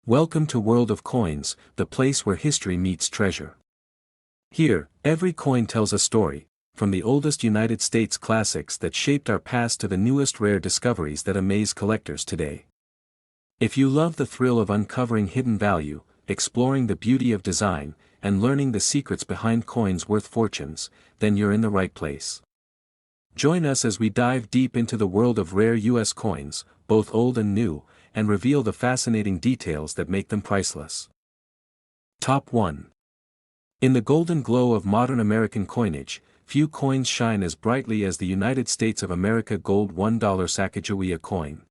Welcome to World of Coins, the place where history meets treasure. Here, every coin tells a story, from the oldest United States classics that shaped our past to the newest rare discoveries that amaze collectors today. If you love the thrill of uncovering hidden value, exploring the beauty of design, and learning the secrets behind coins worth fortunes, then you're in the right place. Join us as we dive deep into the world of rare U.S. coins, both old and new, and reveal the fascinating details that make them priceless. Top 1. In the golden glow of modern American coinage, few coins shine as brightly as the United States of America Gold $1 Sacagawea coin.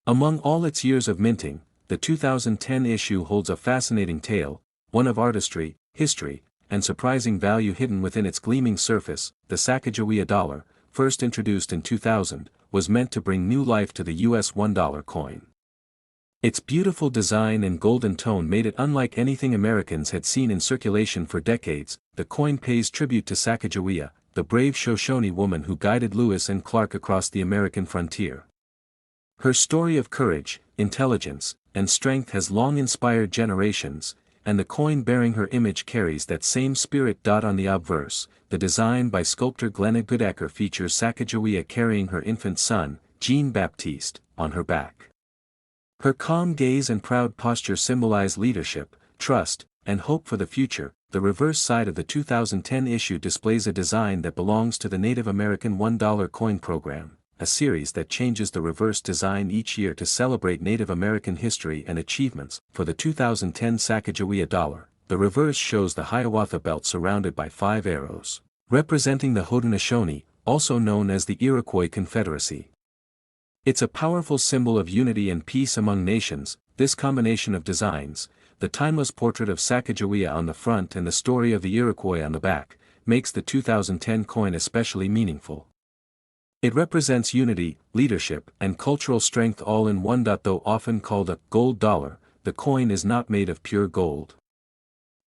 Among all its years of minting, the 2010 issue holds a fascinating tale, one of artistry, history, and surprising value hidden within its gleaming surface. The Sacagawea dollar, first introduced in 2000, was meant to bring new life to the U.S. $1 coin. Its beautiful design and golden tone made it unlike anything Americans had seen in circulation for decades. The coin pays tribute to Sacagawea, the brave Shoshone woman who guided Lewis and Clark across the American frontier. Her story of courage, intelligence, and strength has long inspired generations, and the coin bearing her image carries that same spirit. On the obverse, the design by sculptor Glenna Goodacre features Sacagawea carrying her infant son, Jean-Baptiste, on her back. Her calm gaze and proud posture symbolize leadership, trust, and hope for the future. The reverse side of the 2010 issue displays a design that belongs to the Native American $1 coin program, a series that changes the reverse design each year to celebrate Native American history and achievements. For the 2010 Sacagawea dollar, the reverse shows the Hiawatha belt surrounded by 5 arrows, representing the Haudenosaunee, also known as the Iroquois Confederacy. It's a powerful symbol of unity and peace among nations. This combination of designs, the timeless portrait of Sacagawea on the front and the story of the Iroquois on the back, makes the 2010 coin especially meaningful. It represents unity, leadership, and cultural strength all in one. Though often called a gold dollar, the coin is not made of pure gold.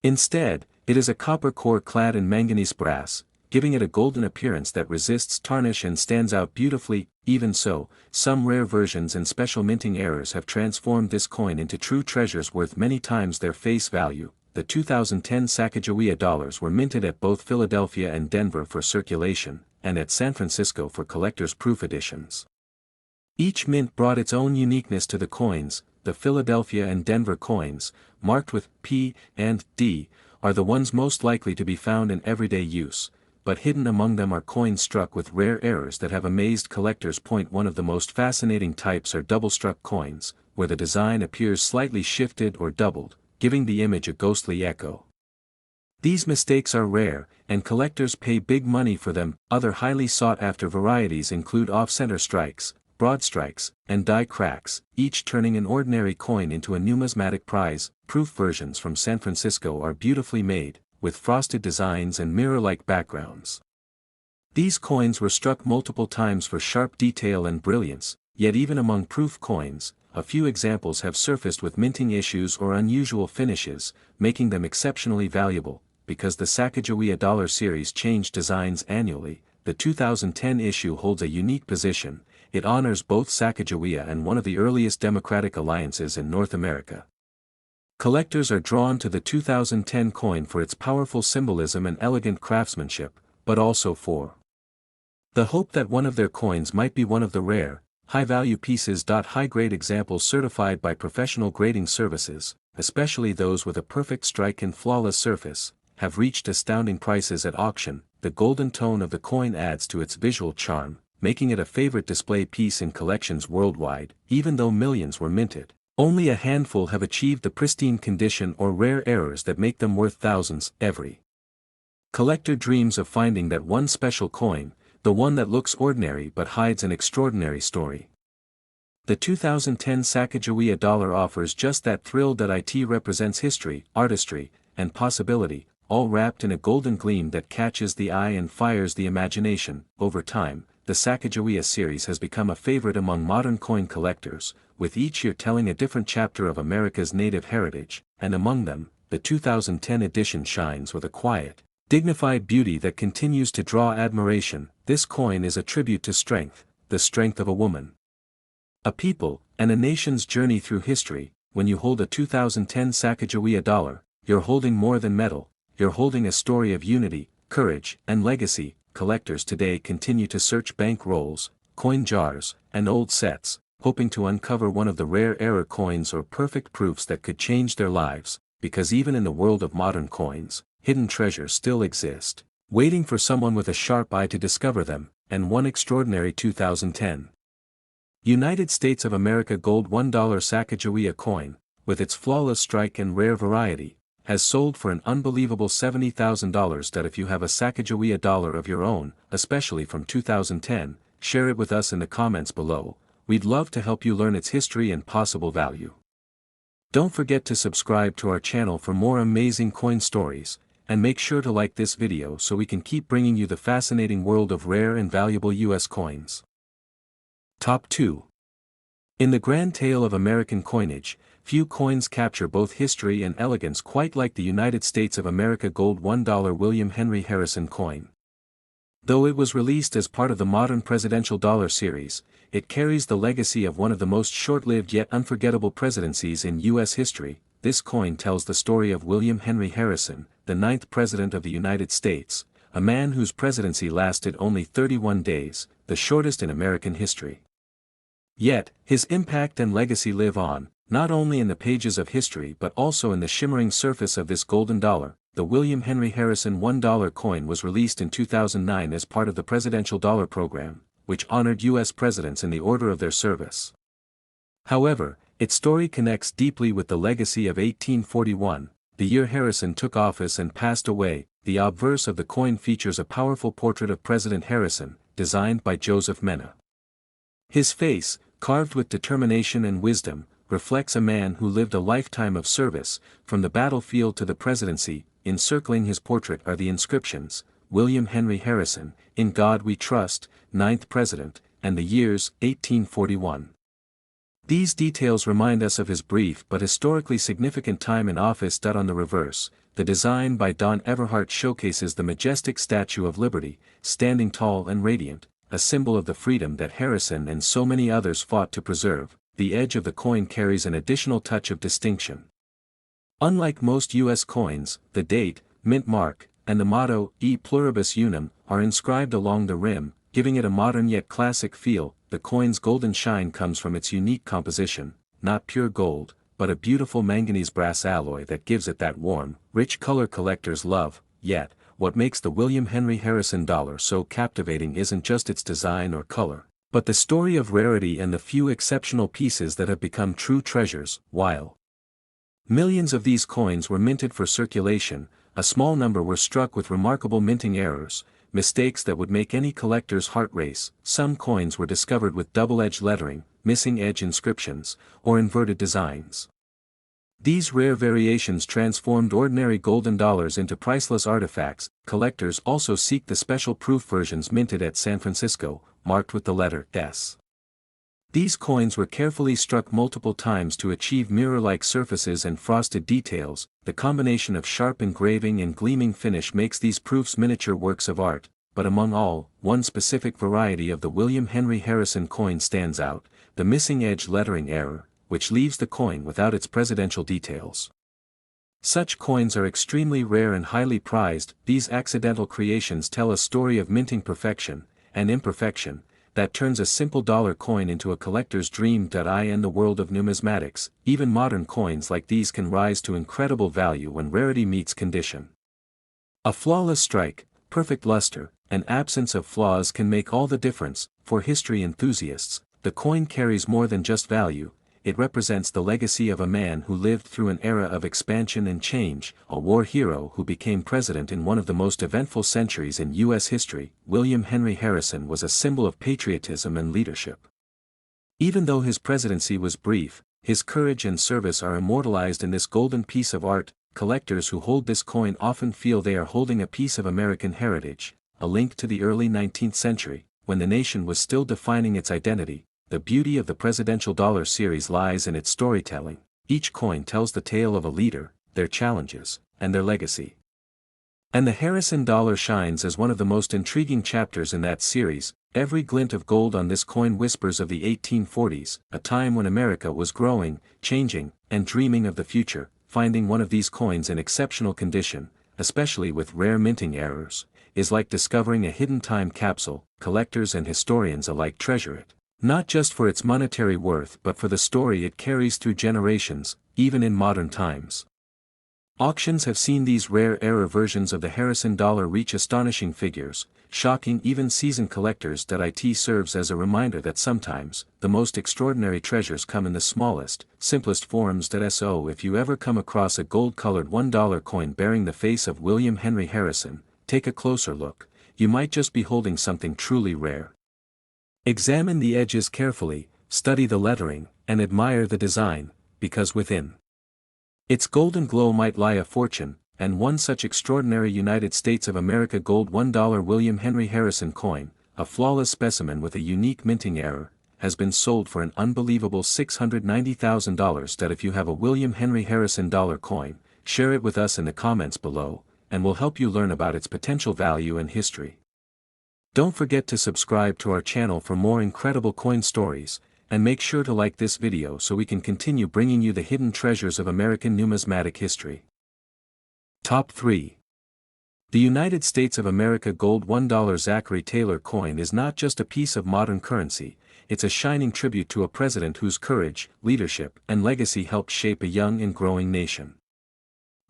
Instead, it is a copper core clad in manganese brass, giving it a golden appearance that resists tarnish and stands out beautifully. Even so, some rare versions and special minting errors have transformed this coin into true treasures worth many times their face value. The 2010 Sacagawea dollars were minted at both Philadelphia and Denver for circulation, and at San Francisco for collectors' proof editions. Each mint brought its own uniqueness to the coins. The Philadelphia and Denver coins, marked with P and D, are the ones most likely to be found in everyday use, but hidden among them are coins struck with rare errors that have amazed collectors. One of the most fascinating types are double-struck coins, where the design appears slightly shifted or doubled, giving the image a ghostly echo. These mistakes are rare, and collectors pay big money for them. Other highly sought-after varieties include off-center strikes, broad strikes, and die cracks, each turning an ordinary coin into a numismatic prize. Proof versions from San Francisco are beautifully made, with frosted designs and mirror-like backgrounds. These coins were struck multiple times for sharp detail and brilliance, yet even among proof coins, a few examples have surfaced with minting issues or unusual finishes, making them exceptionally valuable. Because the Sacagawea dollar series changed designs annually, the 2010 issue holds a unique position. It honors both Sacagawea and one of the earliest democratic alliances in North America. Collectors are drawn to the 2010 coin for its powerful symbolism and elegant craftsmanship, but also for the hope that one of their coins might be one of the rare, high-value pieces. High-grade examples certified by professional grading services, especially those with a perfect strike and flawless surface, have reached astounding prices at auction. The golden tone of the coin adds to its visual charm, making it a favorite display piece in collections worldwide. Even though millions were minted, only a handful have achieved the pristine condition or rare errors that make them worth thousands. Every collector dreams of finding that one special coin, the one that looks ordinary but hides an extraordinary story. The 2010 Sacagawea dollar offers just that thrill. It represents history, artistry, and possibility, all wrapped in a golden gleam that catches the eye and fires the imagination. Over time, the Sacagawea series has become a favorite among modern coin collectors, with each year telling a different chapter of America's native heritage, and among them, the 2010 edition shines with a quiet, dignified beauty that continues to draw admiration. This coin is a tribute to strength, the strength of a woman, a people, and a nation's journey through history. when you hold a 2010 Sacagawea dollar, you're holding more than metal, you're holding a story of unity, courage, and legacy. Collectors today continue to search bank rolls, coin jars, and old sets, hoping to uncover one of the rare error coins or perfect proofs that could change their lives, because even in the world of modern coins, hidden treasures still exist, waiting for someone with a sharp eye to discover them. And one extraordinary 2010 United States of America gold $1 Sacagawea coin, with its flawless strike and rare variety, has sold for an unbelievable $70,000. That if you have a Sacagawea dollar of your own, especially from 2010, share it with us in the comments below. We'd love to help you learn its history and possible value. Don't forget to subscribe to our channel for more amazing coin stories, and make sure to like this video so we can keep bringing you the fascinating world of rare and valuable US coins. Top 2. In the grand tale of American coinage, few coins capture both history and elegance quite like the United States of America gold $1 William Henry Harrison coin. Though it was released as part of the modern presidential dollar series, it carries the legacy of one of the most short-lived yet unforgettable presidencies in U.S. history. This coin tells the story of William Henry Harrison, the 9th President of the United States, a man whose presidency lasted only 31 days, the shortest in American history. Yet, his impact and legacy live on, not only in the pages of history but also in the shimmering surface of this golden dollar. The William Henry Harrison $1 coin was released in 2009 as part of the Presidential Dollar Program, which honored U.S. presidents in the order of their service. However, its story connects deeply with the legacy of 1841, the year Harrison took office and passed away. The obverse of the coin features a powerful portrait of President Harrison, designed by Joseph Mena. His face, carved with determination and wisdom, reflects a man who lived a lifetime of service, from the battlefield to the presidency. Encircling his portrait are the inscriptions, William Henry Harrison, In God We Trust, 9th President, and the years, 1841. These details remind us of his brief but historically significant time in office. On the reverse, the design by Don Everhart showcases the majestic Statue of Liberty, standing tall and radiant, a symbol of the freedom that Harrison and so many others fought to preserve. The edge of the coin carries an additional touch of distinction. Unlike most U.S. coins, the date, mint mark, and the motto, E pluribus unum, are inscribed along the rim, giving it a modern yet classic feel. The coin's golden shine comes from its unique composition, not pure gold, but a beautiful manganese brass alloy that gives it that warm, rich color collectors love. Yet, what makes the William Henry Harrison dollar so captivating isn't just its design or color, but the story of rarity and the few exceptional pieces that have become true treasures. While millions of these coins were minted for circulation, a small number were struck with remarkable minting errors, mistakes that would make any collector's heart race. Some coins were discovered with double-edged lettering, missing edge inscriptions, or inverted designs. These rare variations transformed ordinary golden dollars into priceless artifacts. Collectors also seek the special proof versions minted at San Francisco, marked with the letter S. These coins were carefully struck multiple times to achieve mirror-like surfaces and frosted details. The combination of sharp engraving and gleaming finish makes these proofs miniature works of art. But among all, one specific variety of the William Henry Harrison coin stands out, the missing edge lettering error, which leaves the coin without its presidential details. Such coins are extremely rare and highly prized. These accidental creations tell a story of minting perfection and imperfection that turns a simple dollar coin into a collector's dream. In the world of numismatics, even modern coins like these can rise to incredible value when rarity meets condition. A flawless strike, perfect luster, and absence of flaws can make all the difference. For history enthusiasts, the coin carries more than just value. It represents the legacy of a man who lived through an era of expansion and change, a war hero who became president in one of the most eventful centuries in U.S. history. William Henry Harrison was a symbol of patriotism and leadership. Even though his presidency was brief, his courage and service are immortalized in this golden piece of art. Collectors who hold this coin often feel they are holding a piece of American heritage, a link to the early 19th century, when the nation was still defining its identity. The beauty of the Presidential Dollar series lies in its storytelling. Each coin tells the tale of a leader, their challenges, and their legacy. And the Harrison dollar shines as one of the most intriguing chapters in that series. every glint of gold on this coin whispers of the 1840s, a time when America was growing, changing, and dreaming of the future. Finding one of these coins in exceptional condition, especially with rare minting errors, is like discovering a hidden time capsule. Collectors and historians alike treasure it, not just for its monetary worth but for the story it carries through generations, even in modern times. Auctions have seen these rare error versions of the Harrison dollar reach astonishing figures, shocking even seasoned collectors. It serves as a reminder that sometimes, the most extraordinary treasures come in the smallest, simplest forms. So if you ever come across a gold-colored $1 coin bearing the face of William Henry Harrison, take a closer look. You might just be holding something truly rare. Examine the edges carefully, study the lettering, and admire the design, because within its golden glow might lie a fortune. And one such extraordinary United States of America gold $1 William Henry Harrison coin, a flawless specimen with a unique minting error, has been sold for an unbelievable $690,000. If you have a William Henry Harrison dollar coin, share it with us in the comments below, and we'll help you learn about its potential value and history. Don't forget to subscribe to our channel for more incredible coin stories, and make sure to like this video so we can continue bringing you the hidden treasures of American numismatic history. Top 3. The United States of America gold $1 Zachary Taylor coin is not just a piece of modern currency, it's a shining tribute to a president whose courage, leadership, and legacy helped shape a young and growing nation.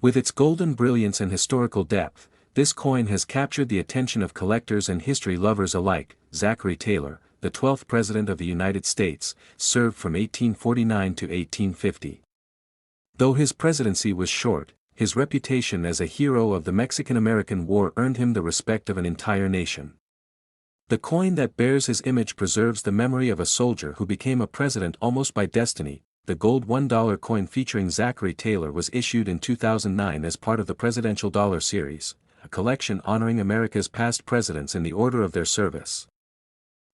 With its golden brilliance and historical depth, this coin has captured the attention of collectors and history lovers alike. Zachary Taylor, the 12th President of the United States, served from 1849 to 1850. Though his presidency was short, his reputation as a hero of the Mexican-American War earned him the respect of an entire nation. The coin that bears his image preserves the memory of a soldier who became a president almost by destiny. The gold $1 coin featuring Zachary Taylor was issued in 2009 as part of the Presidential Dollar Series, a collection honoring America's past presidents in the order of their service.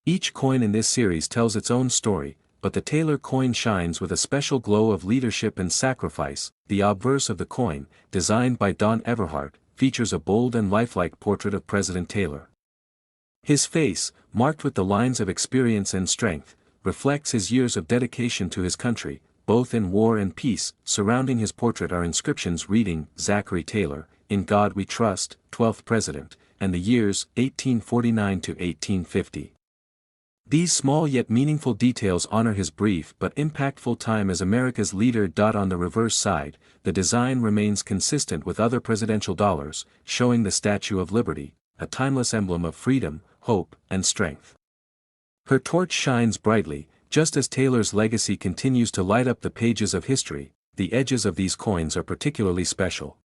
Each coin in this series tells its own story, but the Taylor coin shines with a special glow of leadership and sacrifice. The obverse of the coin, designed by Don Everhart, features a bold and lifelike portrait of President Taylor. His face, marked with the lines of experience and strength, reflects his years of dedication to his country, both in war and peace. Surrounding his portrait are inscriptions reading, Zachary Taylor, In God We Trust, 12th President, and the years 1849 to 1850. These small yet meaningful details honor his brief but impactful time as America's leader. On the reverse side, the design remains consistent with other presidential dollars, showing the Statue of Liberty, a timeless emblem of freedom, hope, and strength. Her torch shines brightly, just as Taylor's legacy continues to light up the pages of history. The edges of these coins are particularly special.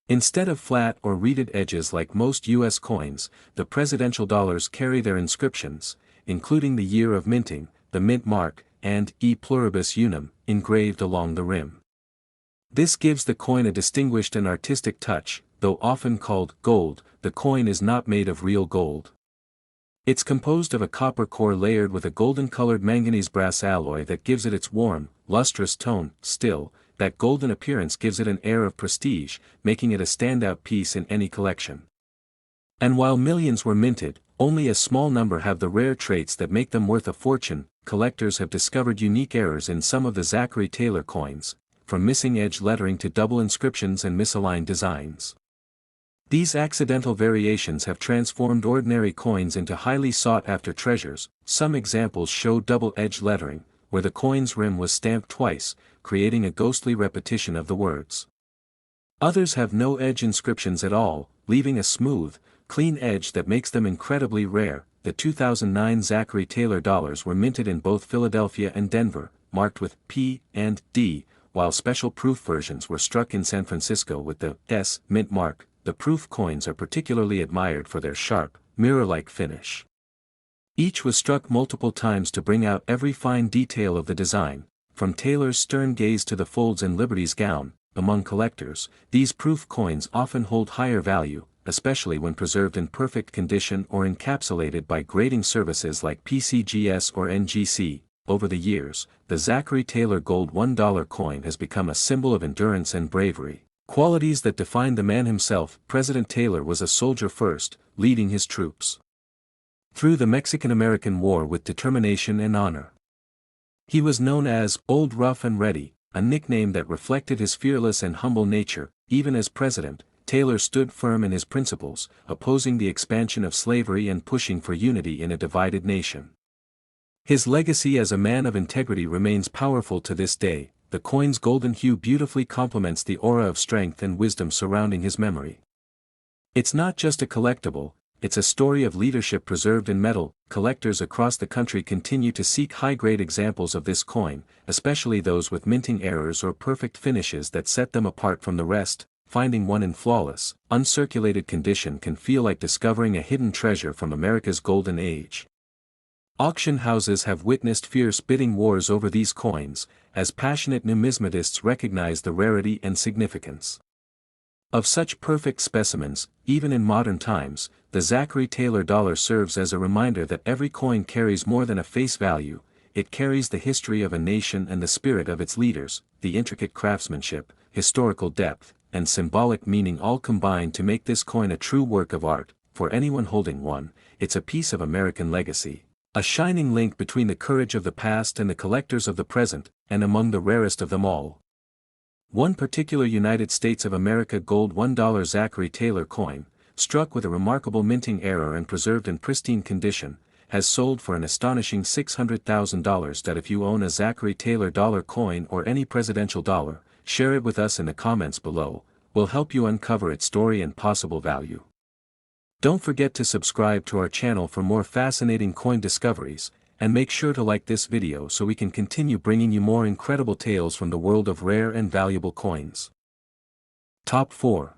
Instead of flat or reeded edges like most U.S. coins, the presidential dollars carry their inscriptions, including the year of minting, the mint mark, and E pluribus unum, engraved along the rim. This gives the coin a distinguished and artistic touch. Though often called gold, the coin is not made of real gold. It's composed of a copper core layered with a golden-colored manganese brass alloy that gives it its warm, lustrous tone. Still, that golden appearance gives it an air of prestige, making it a standout piece in any collection. And while millions were minted, only a small number have the rare traits that make them worth a fortune. Collectors have discovered unique errors in some of the Zachary Taylor coins, from missing edge lettering to double inscriptions and misaligned designs. These accidental variations have transformed ordinary coins into highly sought-after treasures. Some examples show double-edged lettering, where the coin's rim was stamped twice, creating a ghostly repetition of the words. Others have no edge inscriptions at all, leaving a smooth, clean edge that makes them incredibly rare. The 2009 Zachary Taylor dollars were minted in both Philadelphia and Denver, marked with P and D, while special proof versions were struck in San Francisco with the S mint mark. The proof coins are particularly admired for their sharp, mirror-like finish. Each was struck multiple times to bring out every fine detail of the design, from Taylor's stern gaze to the folds in Liberty's gown. Among collectors, these proof coins often hold higher value, especially when preserved in perfect condition or encapsulated by grading services like PCGS or NGC. Over the years, the Zachary Taylor gold $1 coin has become a symbol of endurance and bravery, qualities that define the man himself. President Taylor was a soldier first, leading his troops through the Mexican-American War with determination and honor. He was known as Old Rough and Ready, a nickname that reflected his fearless and humble nature. Even as president, Taylor stood firm in his principles, opposing the expansion of slavery and pushing for unity in a divided nation. His legacy as a man of integrity remains powerful to this day. The coin's golden hue beautifully complements the aura of strength and wisdom surrounding his memory. It's not just a collectible, it's a story of leadership preserved in metal. Collectors across the country continue to seek high-grade examples of this coin, especially those with minting errors or perfect finishes that set them apart from the rest. Finding one in flawless, uncirculated condition can feel like discovering a hidden treasure from America's golden age. Auction houses have witnessed fierce bidding wars over these coins, as passionate numismatists recognize the rarity and significance of such perfect specimens. Even in modern times, the Zachary Taylor dollar serves as a reminder that every coin carries more than a face value. It carries the history of a nation and the spirit of its leaders. The intricate craftsmanship, historical depth, and symbolic meaning all combine to make this coin a true work of art. For anyone holding one, it's a piece of American legacy, a shining link between the courage of the past and the collectors of the present, and among the rarest of them all. One particular United States of America gold $1 Zachary Taylor coin, struck with a remarkable minting error and preserved in pristine condition, has sold for an astonishing $600,000. That if you own a Zachary Taylor dollar coin or any presidential dollar, share it with us in the comments below. We'll help you uncover its story and possible value. Don't forget to subscribe to our channel for more fascinating coin discoveries, and make sure to like this video so we can continue bringing you more incredible tales from the world of rare and valuable coins. Top 4.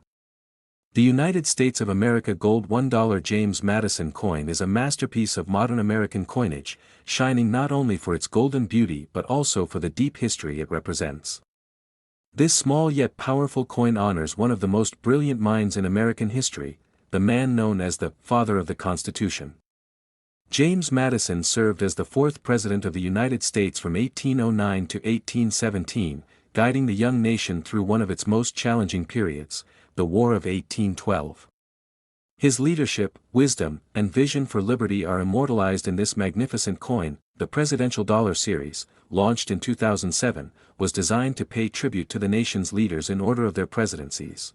The United States of America gold $1 James Madison coin is a masterpiece of modern American coinage, shining not only for its golden beauty but also for the deep history it represents. This small yet powerful coin honors one of the most brilliant minds in American history, the man known as the Father of the Constitution. James Madison served as the fourth President of the United States from 1809 to 1817, guiding the young nation through one of its most challenging periods, the War of 1812. His leadership, wisdom, and vision for liberty are immortalized in this magnificent coin. The Presidential Dollar Series, launched in 2007, was designed to pay tribute to the nation's leaders in order of their presidencies.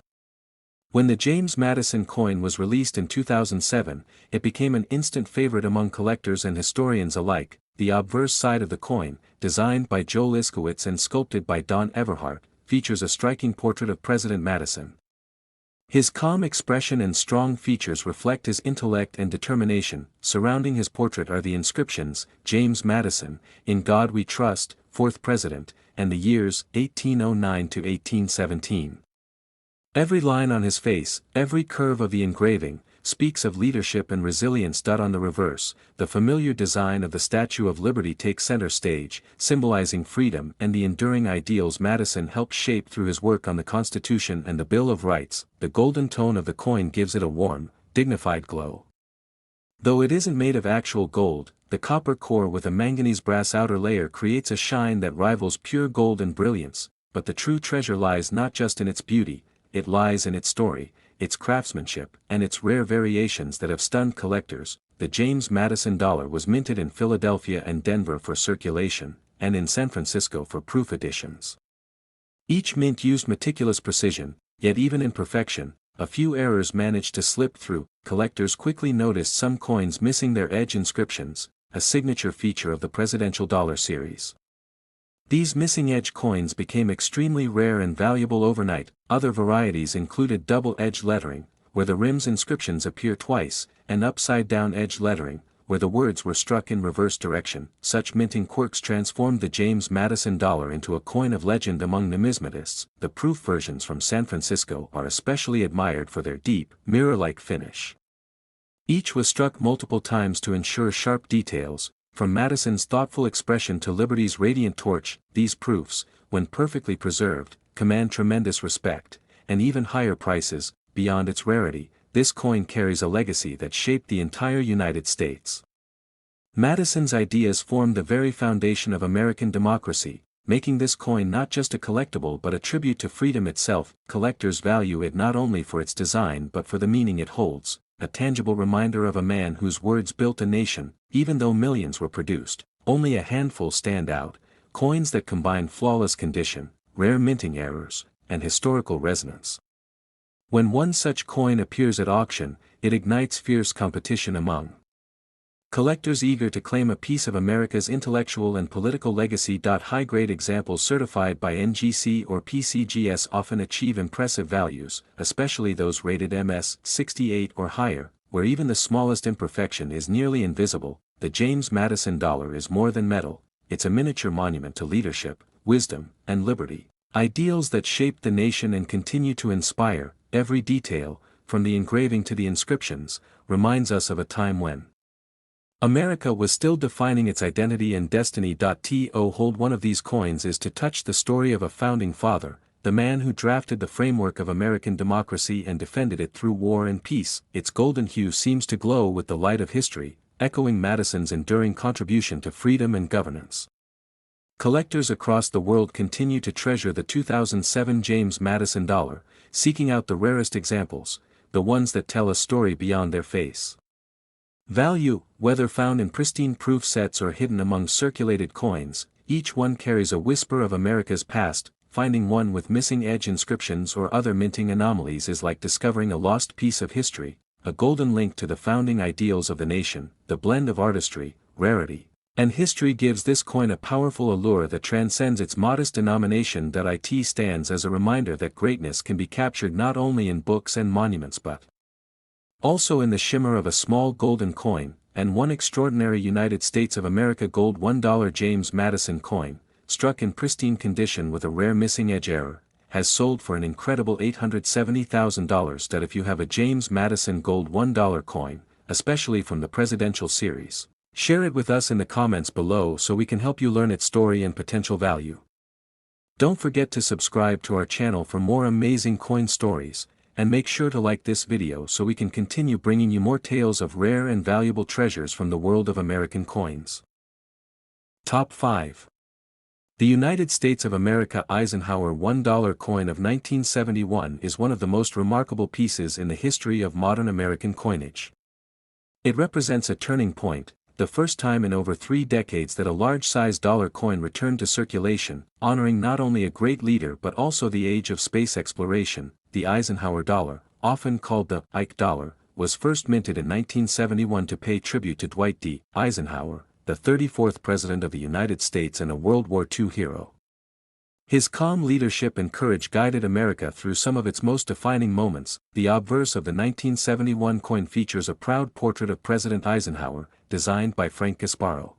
When the James Madison coin was released in 2007, it became an instant favorite among collectors and historians alike. The obverse side of the coin, designed by Joe Liskowitz and sculpted by Don Everhart, features a striking portrait of President Madison. His calm expression and strong features reflect his intellect and determination. Surrounding his portrait are the inscriptions, James Madison, In God We Trust, 4th President, and the years, 1809 to 1817. Every line on his face, every curve of the engraving, speaks of leadership and resilience. On the reverse, the familiar design of the Statue of Liberty takes center stage, symbolizing freedom and the enduring ideals Madison helped shape through his work on the Constitution and the Bill of Rights. The golden tone of the coin gives it a warm, dignified glow. Though it isn't made of actual gold, the copper core with a manganese brass outer layer creates a shine that rivals pure gold in brilliance. But the true treasure lies not just in its beauty, it lies in its story, its craftsmanship, and its rare variations that have stunned collectors. The James Madison dollar was minted in Philadelphia and Denver for circulation, and in San Francisco for proof editions. Each mint used meticulous precision, yet even in perfection, a few errors managed to slip through. Collectors quickly noticed some coins missing their edge inscriptions, a signature feature of the Presidential Dollar Series. These missing edge coins became extremely rare and valuable overnight. Other varieties included double-edged lettering, where the rim's inscriptions appear twice, and upside-down edge lettering, where the words were struck in reverse direction. Such minting quirks transformed the James Madison dollar into a coin of legend among numismatists. The proof versions from San Francisco are especially admired for their deep, mirror-like finish. Each was struck multiple times to ensure sharp details. From Madison's thoughtful expression to Liberty's radiant torch, these proofs, when perfectly preserved, command tremendous respect, and even higher prices. Beyond its rarity, this coin carries a legacy that shaped the entire United States. Madison's ideas formed the very foundation of American democracy, making this coin not just a collectible but a tribute to freedom itself. Collectors value it not only for its design but for the meaning it holds. a tangible reminder of a man whose words built a nation. Even though millions were produced, only a handful stand out, coins that combine flawless condition, rare minting errors, and historical resonance. When one such coin appears at auction, it ignites fierce competition among collectors eager to claim a piece of America's intellectual and political legacy. High-grade examples certified by NGC or PCGS often achieve impressive values, especially those rated MS 68 or higher, where even the smallest imperfection is nearly invisible. The James Madison dollar is more than metal, it's a miniature monument to leadership, wisdom, and liberty, ideals that shaped the nation and continue to inspire. Every detail, from the engraving to the inscriptions, reminds us of a time when America was still defining its identity and destiny. To hold one of these coins is to touch the story of a founding father, the man who drafted the framework of American democracy and defended it through war and peace. Its golden hue seems to glow with the light of history, echoing Madison's enduring contribution to freedom and governance. Collectors across the world continue to treasure the 2007 James Madison dollar, seeking out the rarest examples, the ones that tell a story beyond their face value. Whether found in pristine proof sets or hidden among circulated coins, each one carries a whisper of America's past. Finding one with missing edge inscriptions or other minting anomalies is like discovering a lost piece of history, a golden link to the founding ideals of the nation. The blend of artistry, rarity, and history gives this coin a powerful allure that transcends its modest denomination. It stands as a reminder that greatness can be captured not only in books and monuments but also in the shimmer of a small golden coin. And one extraordinary United States of America gold $1 James Madison coin, struck in pristine condition with a rare missing edge error, has sold for an incredible $870,000. If you have a James Madison gold $1 coin, especially from the presidential series, share it with us in the comments below so we can help you learn its story and potential value. Don't forget to subscribe to our channel for more amazing coin stories, and make sure to like this video so we can continue bringing you more tales of rare and valuable treasures from the world of American coins. Top 5. The United States of America Eisenhower $1 coin of 1971 is one of the most remarkable pieces in the history of modern American coinage. It represents a turning point, the first time in over 3 decades that a large-sized dollar coin returned to circulation, honoring not only a great leader but also the age of space exploration. The Eisenhower dollar, often called the Ike dollar, was first minted in 1971 to pay tribute to Dwight D. Eisenhower, the 34th President of the United States and a World War II hero. His calm leadership and courage guided America through some of its most defining moments. The obverse of the 1971 coin features a proud portrait of President Eisenhower, designed by Frank Gasparo.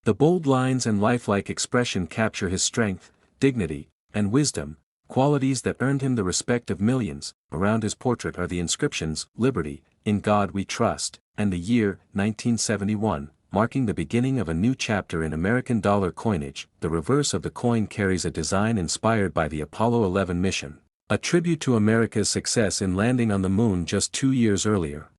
The bold lines and lifelike expression capture his strength, dignity, and wisdom, qualities that earned him the respect of millions. Around his portrait are the inscriptions, "Liberty, in God we trust," and the year, 1971, marking the beginning of a new chapter in American dollar coinage. The reverse of the coin carries a design inspired by the Apollo 11 mission, a tribute to America's success in landing on the moon just 2 years earlier.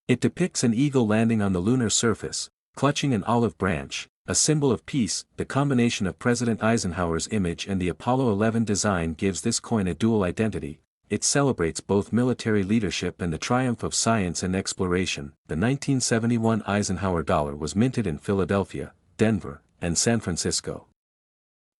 It depicts an eagle landing on the lunar surface, clutching an olive branch, a symbol of peace. The combination of President Eisenhower's image and the Apollo 11 design gives this coin a dual identity. It celebrates both military leadership and the triumph of science and exploration. The 1971 Eisenhower dollar was minted in Philadelphia, Denver, and San Francisco.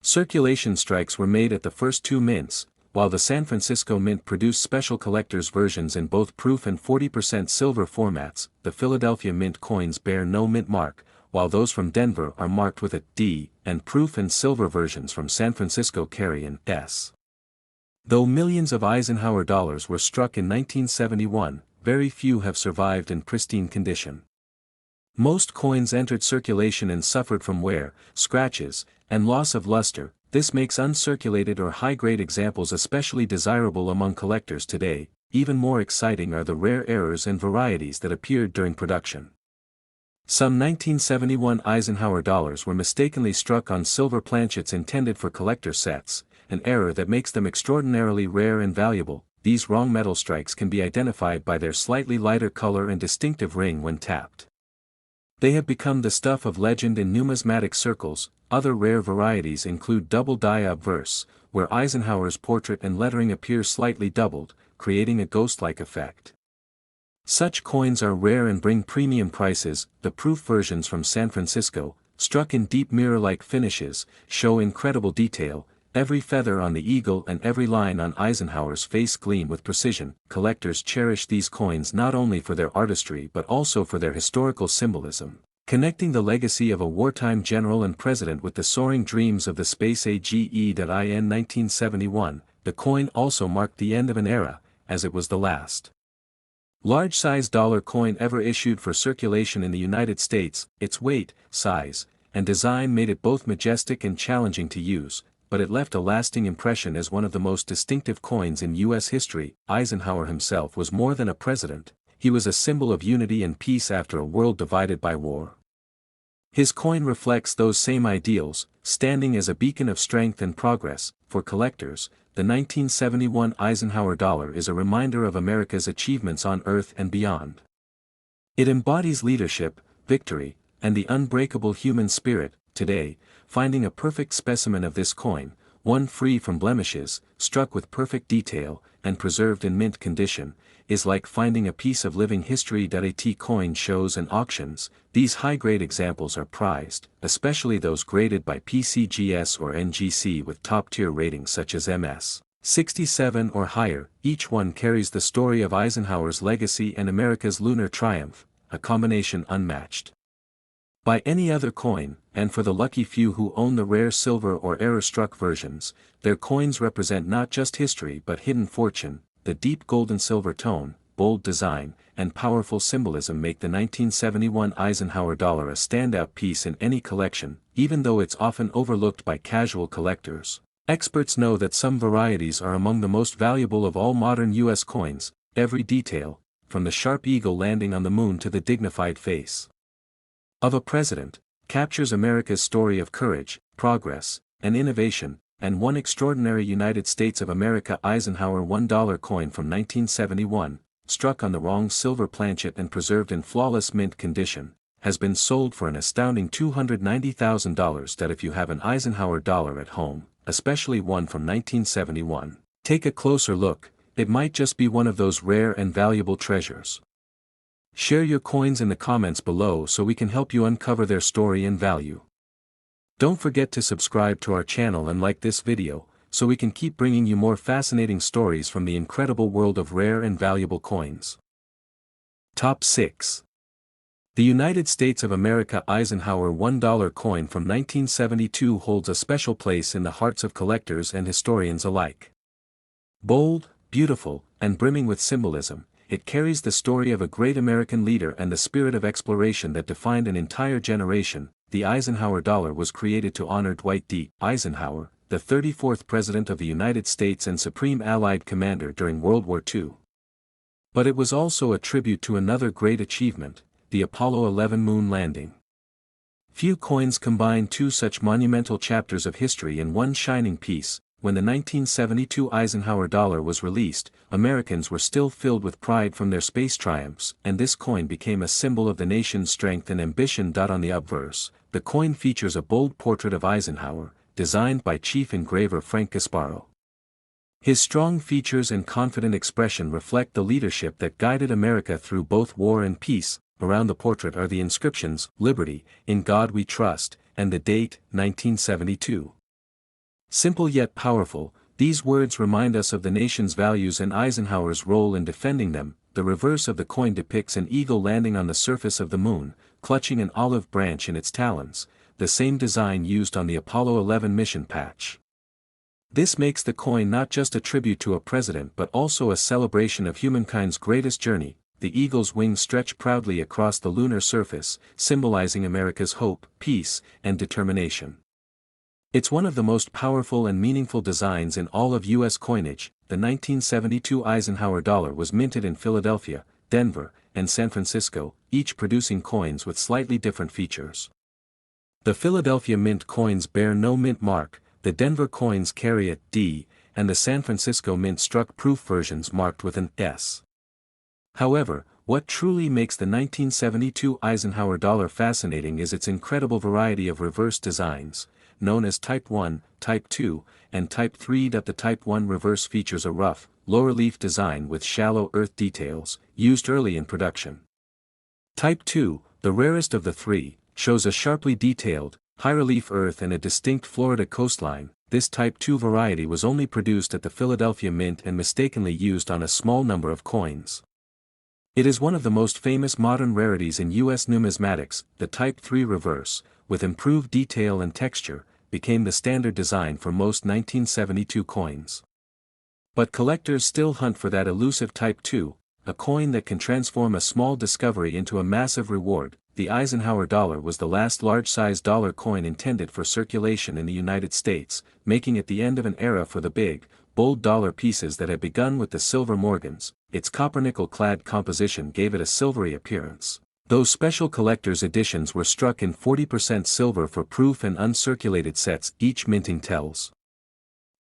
Circulation strikes were made at the first 2 mints, while the San Francisco Mint produced special collector's versions in both proof and 40% silver formats. The Philadelphia Mint coins bear no mint mark, while those from Denver are marked with a D, and proof and silver versions from San Francisco carry an S. Though millions of Eisenhower dollars were struck in 1971, very few have survived in pristine condition. Most coins entered circulation and suffered from wear, scratches, and loss of luster. This makes uncirculated or high-grade examples especially desirable among collectors today. Even more exciting are the rare errors and varieties that appeared during production. Some 1971 Eisenhower dollars were mistakenly struck on silver planchets intended for collector sets, an error that makes them extraordinarily rare and valuable. These wrong metal strikes can be identified by their slightly lighter color and distinctive ring when tapped. They have become the stuff of legend in numismatic circles. Other rare varieties include double die obverse, where Eisenhower's portrait and lettering appear slightly doubled, creating a ghost-like effect. Such coins are rare and bring premium prices. The proof versions from San Francisco, struck in deep mirror-like finishes, show incredible detail. Every feather on the eagle and every line on Eisenhower's face gleam with precision. Collectors cherish these coins not only for their artistry but also for their historical symbolism, connecting the legacy of a wartime general and president with the soaring dreams of the space age. In 1971, the coin also marked the end of an era, as it was the last large-size dollar coin ever issued for circulation in the United States. Its weight, size, and design made it both majestic and challenging to use, but it left a lasting impression as one of the most distinctive coins in U.S. history. Eisenhower himself was more than a president, he was a symbol of unity and peace after a world divided by war. His coin reflects those same ideals, standing as a beacon of strength and progress. For collectors, the 1971 Eisenhower dollar is a reminder of America's achievements on Earth and beyond. It embodies leadership, victory, and the unbreakable human spirit. Today, finding a perfect specimen of this coin, one free from blemishes, struck with perfect detail, and preserved in mint condition, is like finding a piece of living history. At coin shows and auctions, these high-grade examples are prized, especially those graded by PCGS or NGC with top-tier ratings such as MS 67 or higher. Each one carries the story of Eisenhower's legacy and America's lunar triumph, a combination unmatched by any other coin. And for the lucky few who own the rare silver or error-struck versions, their coins represent not just history but hidden fortune. The deep gold and silver tone, bold design, and powerful symbolism make the 1971 Eisenhower dollar a standout piece in any collection. Even though it's often overlooked by casual collectors, experts know that some varieties are among the most valuable of all modern U.S. coins. Every detail, from the sharp eagle landing on the moon to the dignified face of a president, captures America's story of courage, progress, and innovation. And one extraordinary United States of America Eisenhower $1 coin from 1971, struck on the wrong silver planchet and preserved in flawless mint condition, has been sold for an astounding $290,000. That if you have an Eisenhower dollar at home, especially one from 1971, take a closer look, it might just be one of those rare and valuable treasures. Share your coins in the comments below so we can help you uncover their story and value. Don't forget to subscribe to our channel and like this video, so we can keep bringing you more fascinating stories from the incredible world of rare and valuable coins. Top 6. The United States of America Eisenhower $1 coin from 1972 holds a special place in the hearts of collectors and historians alike. Bold, beautiful, and brimming with symbolism, it carries the story of a great American leader and the spirit of exploration that defined an entire generation. The Eisenhower dollar was created to honor Dwight D. Eisenhower, the 34th President of the United States and Supreme Allied Commander during World War II. But it was also a tribute to another great achievement, the Apollo 11 moon landing. Few coins combine two such monumental chapters of history in one shining piece. When the 1972 Eisenhower dollar was released, Americans were still filled with pride from their space triumphs, and this coin became a symbol of the nation's strength and ambition. On the obverse, the coin features a bold portrait of Eisenhower, designed by Chief Engraver Frank Gasparo. His strong features and confident expression reflect the leadership that guided America through both war and peace. Around the portrait are the inscriptions, "Liberty, in God We Trust," and the date, 1972. Simple yet powerful, these words remind us of the nation's values and Eisenhower's role in defending them. The reverse of the coin depicts an eagle landing on the surface of the moon, clutching an olive branch in its talons, the same design used on the Apollo 11 mission patch. This makes the coin not just a tribute to a president but also a celebration of humankind's greatest journey. The eagle's wings stretch proudly across the lunar surface, symbolizing America's hope, peace, and determination. It's one of the most powerful and meaningful designs in all of U.S. coinage. The 1972 Eisenhower dollar was minted in Philadelphia, Denver, and San Francisco, each producing coins with slightly different features. The Philadelphia mint coins bear no mint mark, the Denver coins carry a D, and the San Francisco mint struck proof versions marked with an S. However, what truly makes the 1972 Eisenhower dollar fascinating is its incredible variety of reverse designs, known as Type 1, Type 2, and Type 3. The Type 1 reverse features a rough, low-relief design with shallow earth details, used early in production. Type 2, the rarest of the three, shows a sharply detailed, high-relief earth and a distinct Florida coastline. This Type 2 variety was only produced at the Philadelphia Mint and mistakenly used on a small number of coins. It is one of the most famous modern rarities in U.S. numismatics. The Type 3 reverse, with improved detail and texture, became the standard design for most 1972 coins. But collectors still hunt for that elusive Type 2, a coin that can transform a small discovery into a massive reward. The Eisenhower dollar was the last large-size dollar coin intended for circulation in the United States, making it the end of an era for the big, bold dollar pieces that had begun with the silver Morgans. Its copper-nickel-clad composition gave it a silvery appearance. Those special collector's editions were struck in 40% silver for proof and uncirculated sets. Each minting tells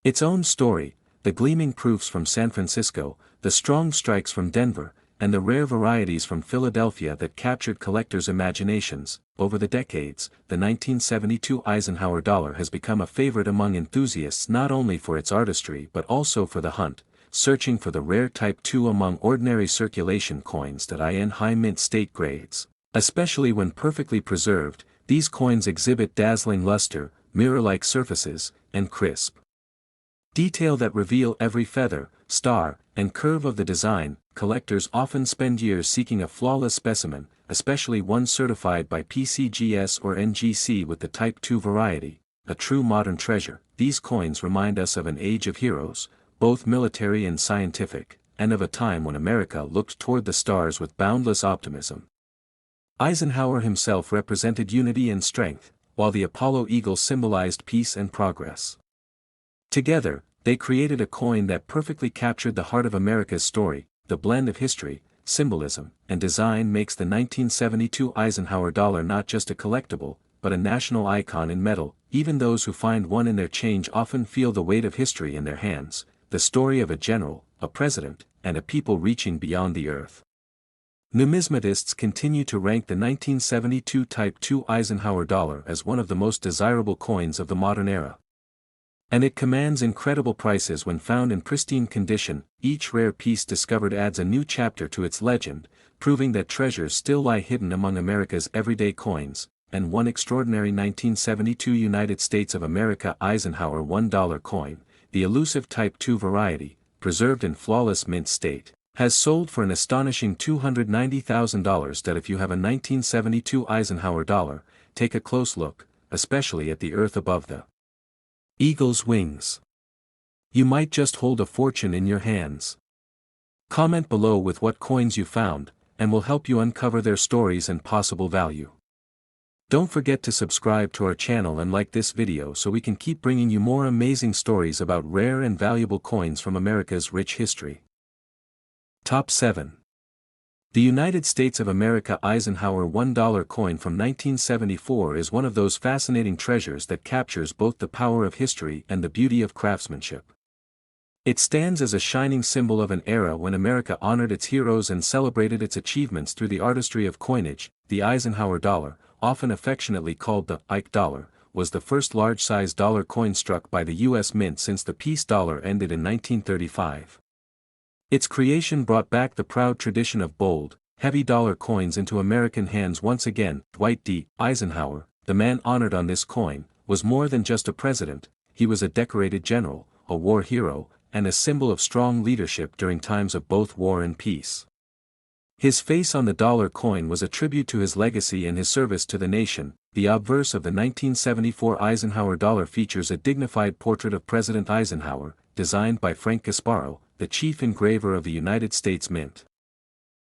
its own story, the gleaming proofs from San Francisco, the strong strikes from Denver, and the rare varieties from Philadelphia that captured collectors' imaginations. Over the decades, the 1972 Eisenhower dollar has become a favorite among enthusiasts not only for its artistry but also for the hunt, searching for the rare Type 2 among ordinary circulation coins. In high mint state grades, especially when perfectly preserved, these coins exhibit dazzling luster, mirror-like surfaces, and crisp detail that reveal every feather, star, and curve of the design. Collectors often spend years seeking a flawless specimen, especially one certified by PCGS or NGC. With the Type 2 variety, a true modern treasure, these coins remind us of an age of heroes, both military and scientific, and of a time when America looked toward the stars with boundless optimism. Eisenhower himself represented unity and strength, while the Apollo eagle symbolized peace and progress. Together, they created a coin that perfectly captured the heart of America's story. The blend of history, symbolism, and design makes the 1972 Eisenhower dollar not just a collectible, but a national icon in metal. Even those who find one in their change often feel the weight of history in their hands, the story of a general, a president, and a people reaching beyond the earth. Numismatists continue to rank the 1972 Type 2 Eisenhower dollar as one of the most desirable coins of the modern era. And it commands incredible prices when found in pristine condition. Each rare piece discovered adds a new chapter to its legend, proving that treasures still lie hidden among America's everyday coins. And one extraordinary 1972 United States of America Eisenhower $1 coin, the elusive Type 2 variety, preserved in flawless mint state, has sold for an astonishing $290,000. If you have a 1972 Eisenhower dollar, take a close look, especially at the earth above the eagle's wings. You might just hold a fortune in your hands. Comment below with what coins you found, and we'll help you uncover their stories and possible value. Don't forget to subscribe to our channel and like this video so we can keep bringing you more amazing stories about rare and valuable coins from America's rich history. Top 7. The United States of America Eisenhower $1 coin from 1974 is one of those fascinating treasures that captures both the power of history and the beauty of craftsmanship. It stands as a shining symbol of an era when America honored its heroes and celebrated its achievements through the artistry of coinage. The Eisenhower dollar, often affectionately called the Ike dollar, was the first large-size dollar coin struck by the U.S. Mint since the peace dollar ended in 1935. Its creation brought back the proud tradition of bold, heavy dollar coins into American hands once again. Dwight D. Eisenhower, the man honored on this coin, was more than just a president. He was a decorated general, a war hero, and a symbol of strong leadership during times of both war and peace. His face on the dollar coin was a tribute to his legacy and his service to the nation. The obverse of the 1974 Eisenhower dollar features a dignified portrait of President Eisenhower, designed by Frank Gasparo, the chief engraver of the United States Mint.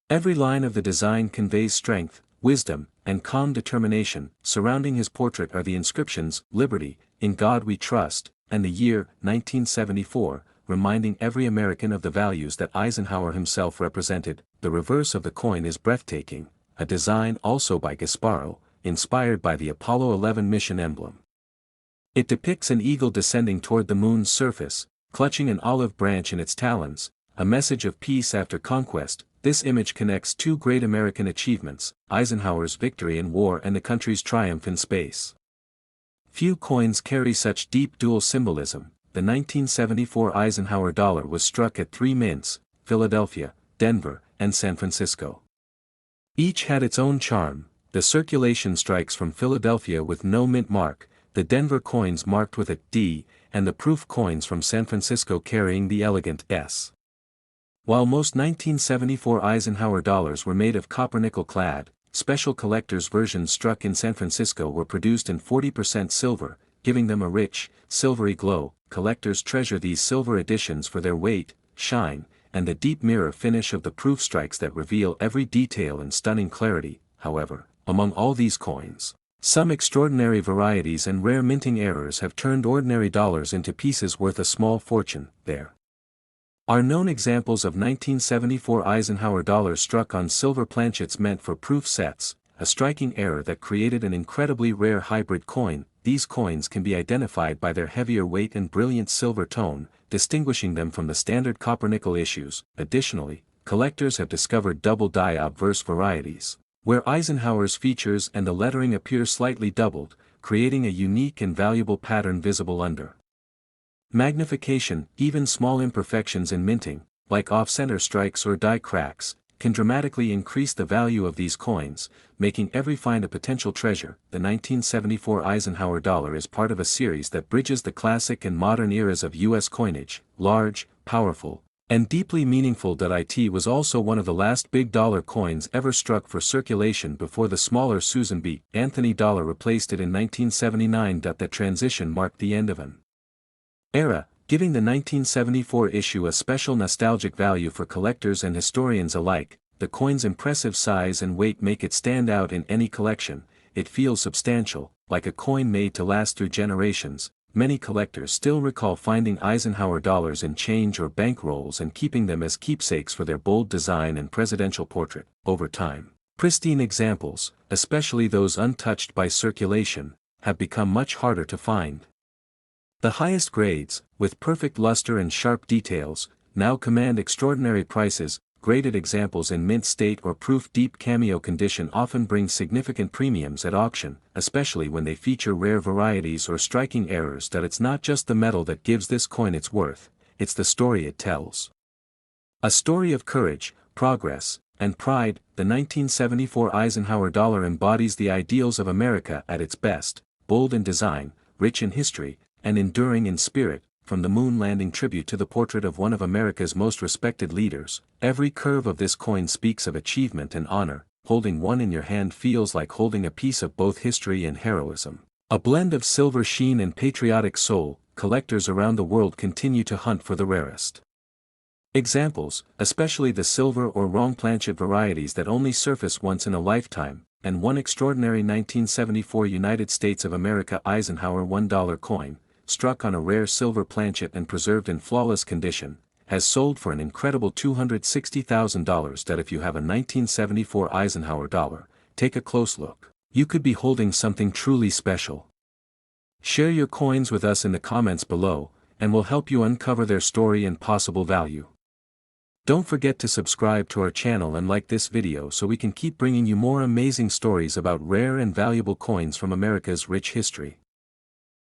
Every line of the design conveys strength, wisdom, and calm determination. Surrounding his portrait are the inscriptions, "Liberty, in God We Trust," and the year, 1974, reminding every American of the values that Eisenhower himself represented. The reverse of the coin is breathtaking, a design also by Gasparo, inspired by the Apollo 11 mission emblem. It depicts an eagle descending toward the moon's surface, clutching an olive branch in its talons, a message of peace after conquest. This image connects two great American achievements, Eisenhower's victory in war and the country's triumph in space. Few coins carry such deep dual symbolism. The 1974 Eisenhower dollar was struck at 3 mints, Philadelphia, Denver, and San Francisco. Each had its own charm, the circulation strikes from Philadelphia with no mint mark, the Denver coins marked with a D, and the proof coins from San Francisco carrying the elegant S. While most 1974 Eisenhower dollars were made of copper-nickel clad, special collector's versions struck in San Francisco were produced in 40% silver, giving them a rich, silvery glow. Collectors treasure these silver editions for their weight, shine, and the deep mirror finish of the proof strikes that reveal every detail in stunning clarity. However, among all these coins, some extraordinary varieties and rare minting errors have turned ordinary dollars into pieces worth a small fortune. There are known examples of 1974 Eisenhower dollars struck on silver planchets meant for proof sets, a striking error that created an incredibly rare hybrid coin. These coins can be identified by their heavier weight and brilliant silver tone, distinguishing them from the standard copper-nickel issues. Additionally, collectors have discovered double-die obverse varieties, where Eisenhower's features and the lettering appear slightly doubled, creating a unique and valuable pattern visible under magnification. Even small imperfections in minting, like off-center strikes or die cracks, can dramatically increase the value of these coins, making every find a potential treasure. The 1974 Eisenhower dollar is part of a series that bridges the classic and modern eras of U.S. coinage. Large, powerful, and deeply meaningful. It was also one of the last big dollar coins ever struck for circulation before the smaller Susan B. Anthony dollar replaced it in 1979. That transition marked the end of an era, giving the 1974 issue a special nostalgic value for collectors and historians alike. The coin's impressive size and weight make it stand out in any collection. It feels substantial, like a coin made to last through generations. Many collectors still recall finding Eisenhower dollars in change or bank rolls and keeping them as keepsakes for their bold design and presidential portrait. Over time, pristine examples, especially those untouched by circulation, have become much harder to find. The highest grades, with perfect luster and sharp details, now command extraordinary prices. Graded examples in mint state or proof deep cameo condition often bring significant premiums at auction, especially when they feature rare varieties or striking errors. It's not just the metal that gives this coin its worth, it's the story it tells. A story of courage, progress, and pride. The 1974 Eisenhower dollar embodies the ideals of America at its best, bold in design, rich in history, and enduring in spirit. From the moon landing tribute to the portrait of one of America's most respected leaders, every curve of this coin speaks of achievement and honor. Holding one in your hand feels like holding a piece of both history and heroism. A blend of silver sheen and patriotic soul. Collectors around the world continue to hunt for the rarest examples, especially the silver or wrong planchet varieties that only surface once in a lifetime. And one extraordinary 1974 United States of America Eisenhower $1 coin, struck on a rare silver planchet and preserved in flawless condition, has sold for an incredible $260,000. If you have a 1974 Eisenhower dollar, take a close look. You could be holding something truly special. Share your coins with us in the comments below, and we'll help you uncover their story and possible value. Don't forget to subscribe to our channel and like this video so we can keep bringing you more amazing stories about rare and valuable coins from America's rich history.